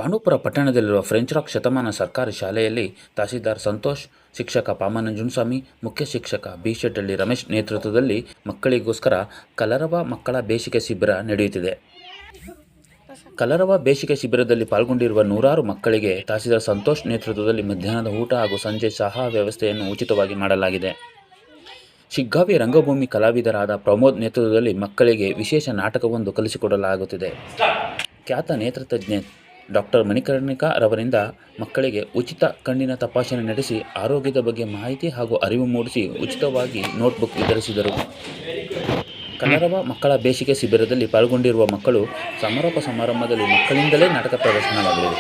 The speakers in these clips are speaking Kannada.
ಪಾಂಡವಪುರ ಪಟ್ಟಣದಲ್ಲಿರುವ ಫ್ರೆಂಚ್ ರಾಕ್ ಶತಮಾನ ಸರ್ಕಾರಿ ಶಾಲೆಯಲ್ಲಿ ತಹಸೀಲ್ದಾರ್ ಸಂತೋಷ್, ಶಿಕ್ಷಕ ಪಾಮನಂಜುಂಡಸ್ವಾಮಿ, ಮುಖ್ಯ ಶಿಕ್ಷಕ ಬಿ. ಶೆಟ್ಟಳ್ಳಿ ರಮೇಶ್ ನೇತೃತ್ವದಲ್ಲಿ ಮಕ್ಕಳಿಗೋಸ್ಕರ ಕಲರವ ಮಕ್ಕಳ ಬೇಸಿಗೆ ಶಿಬಿರ ನಡೆಯುತ್ತಿದೆ. ಕಲರವ ಬೇಸಿಗೆ ಶಿಬಿರದಲ್ಲಿ ಪಾಲ್ಗೊಂಡಿರುವ ನೂರಾರು ಮಕ್ಕಳಿಗೆ ತಹಸೀಲ್ದಾರ್ ಸಂತೋಷ್ ನೇತೃತ್ವದಲ್ಲಿ ಮಧ್ಯಾಹ್ನದ ಊಟ ಹಾಗೂ ಸಂಜೆ ಚಹಾ ವ್ಯವಸ್ಥೆಯನ್ನು ಉಚಿತವಾಗಿ ಮಾಡಲಾಗಿದೆ. ಶಿಗ್ಗಾವಿ ರಂಗಭೂಮಿ ಕಲಾವಿದರಾದ ಪ್ರಮೋದ್ ನೇತೃತ್ವದಲ್ಲಿ ಮಕ್ಕಳಿಗೆ ವಿಶೇಷ ನಾಟಕವೊಂದು ಕಲಿಸಿಕೊಡಲಾಗುತ್ತಿದೆ. ಖ್ಯಾತ ನೇತ್ರತಜ್ಞೆ ಡಾಕ್ಟರ್ ಮಣಿಕರ್ಣಿಕಾ ರವರಿಂದ ಮಕ್ಕಳಿಗೆ ಉಚಿತ ಕಣ್ಣಿನ ತಪಾಸಣೆ ನಡೆಸಿ ಆರೋಗ್ಯದ ಬಗ್ಗೆ ಮಾಹಿತಿ ಹಾಗೂ ಅರಿವು ಮೂಡಿಸಿ ಉಚಿತವಾಗಿ ನೋಟ್ಬುಕ್ ವಿತರಿಸಿದರು. ಕಲರವ ಮಕ್ಕಳ ಬೇಸಿಗೆ ಶಿಬಿರದಲ್ಲಿ ಪಾಲ್ಗೊಂಡಿರುವ ಮಕ್ಕಳು ಸಮಾರೋಪ ಸಮಾರಂಭದಲ್ಲಿ ಮಕ್ಕಳಿಂದಲೇ ನಾಟಕ ಪ್ರದರ್ಶನವಾಗಲಿದೆ.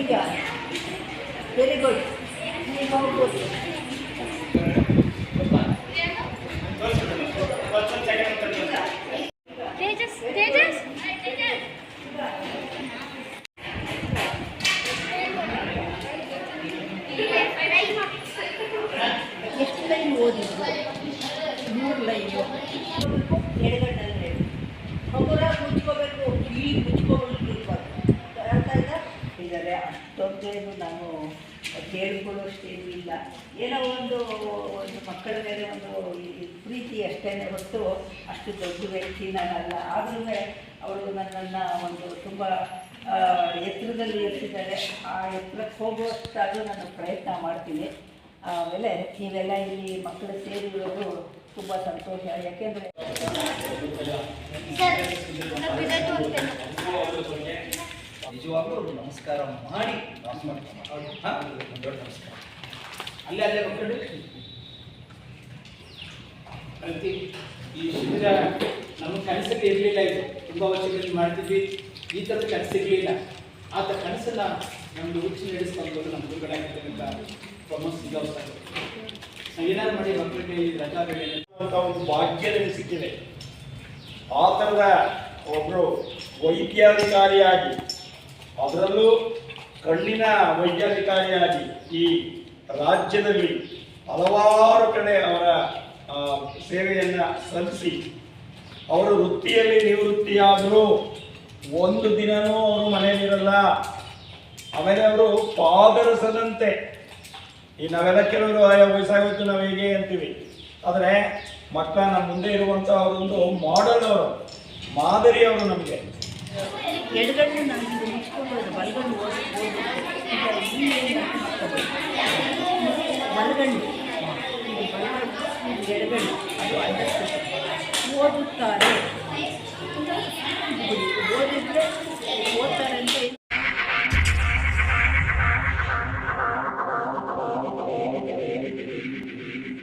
ಈಗ ವೆರಿ ಗುಡ್. ಎಷ್ಟು ಲೈನ್ ಓದಿದ್ರು? 3 ಲೈನು. ಎಡಗಣ್ಣಲ್ಲಿ ಹಗುರ ಮುಚ್ಕೋಬೇಕು, ಕಿವಿ ಮುಚ್ಕೋಬೇಕು. ಅರ್ಥ ಆಯ್ತಾ? ಇದ್ದಾರೆ ಅಷ್ಟೊಂದೇನು ನಾನು ಕೇಳಿಕೊಳ್ಳೋಷ್ಟೇನು ಇಲ್ಲ. ಏನೋ ಒಂದು ಮಕ್ಕಳ ಮೇಲೆ ಒಂದು ಪ್ರೀತಿ ಅಷ್ಟೇ ಹೊರತು ಅಷ್ಟು ದೊಡ್ಡ ವ್ಯಕ್ತಿ ನಾನಲ್ಲ. ಆದ್ರೂ ಅವರು ನನ್ನನ್ನು ಒಂದು ತುಂಬ ಎತ್ತರದಲ್ಲಿ ಇರ್ತಿದ್ದಾರೆ. ಆ ಎತ್ತರಕ್ಕೆ ಹೋಗುವಷ್ಟಾದರೂ ನಾನು ಪ್ರಯತ್ನ ಮಾಡ್ತೀನಿ. ಆಮೇಲೆ ನೀವೆಲ್ಲ ಇಲ್ಲಿ ಮಕ್ಕಳು ಸೇರಿರೋದು ತುಂಬ ಸಂತೋಷ. ಯಾಕೆಂದರೆ ನಿಜವಾಗ್ಲೂ ಅವರು ನಮಸ್ಕಾರ ಮಾಡಿ ದೊಡ್ಡ ನಮಸ್ಕಾರ. ಅಲ್ಲೇ ಮಕ್ಕಳು ಅಂತಿ ಈ ಶಿಬಿರ ನಮ್ಮ ಕನಸಲ್ಲಿ ಇರಲಿಲ್ಲ. ಇದು ತುಂಬ ವರ್ಷಗಳಲ್ಲಿ ಮಾಡ್ತಿದ್ವಿ, ಈ ಥರದ ಕನಸಿರಲಿಲ್ಲ. ಆತ ಕನಸನ್ನು ನಮ್ಮದು ಹುಚ್ಚು ನಡೆಸ್ಕೊಂಡು ನಮ್ಮ ಗುರುಗಡೆ ಆಗಿರ್ತಕ್ಕಂಥ ಪ್ರಮೋದ್ ಸಿಗಾವ್ ಸರ್ ಏನಾದ್ರು ಮಾಡಿ ಮಕ್ಕಳಿಗೆ ರಜಾವೇಳೆ ಒಂದು ಭಾಗ್ಯ ನನಗೆ ಸಿಕ್ಕಿದೆ. ಆ ಥರದ ಒಬ್ಬರು ವೈದ್ಯಾಧಿಕಾರಿಯಾಗಿ, ಅದರಲ್ಲೂ ಕಣ್ಣಿನ ವೈದ್ಯಾಧಿಕಾರಿಯಾಗಿ ಈ ರಾಜ್ಯದಲ್ಲಿ ಹಲವಾರು ಕಡೆ ಅವರ ಸೇವೆಯನ್ನು ಸಲ್ಲಿಸಿ ಅವರು ವೃತ್ತಿಯಲ್ಲಿ ನಿವೃತ್ತಿಯಾದರೂ ಒಂದು ದಿನವೂ ಅವರು ಮನೆಯಲ್ಲಿರಲ್ಲ. ಆಮೇಲೆ ಅವರು ಪಾದರಸದಂತೆ, ಈ ನಾವೆಲ್ಲ ಕೆಲವರು ವಯಸ್ಸಾಗೋಯ್ತು ನಾವು ಹೇಗೆ ಅಂತೀವಿ, ಆದರೆ ಮಕ್ಕಳ ನಮ್ಮ ಮುಂದೆ ಇರುವಂಥ ಅವರೊಂದು ಮಾಡೆಲ್, ಅವರು ಮಾದರಿ, ಅವರು ನಮಗೆ. ಎಡಗಣ್ಣು ನಾನು ಮುಚ್ಕೋಬೋದು, ಬಲಗಣ್ಣು ಬಲಗಣ್ಣು ಎಡಗಣ್ಣು ಅದು ಅಂಡರ್ಸ್ಟ್ಯಾಂಡ್. ಓದುತ್ತಾರೆ, ಓದಿದ್ರೆ ಓದ್ತಾರೆ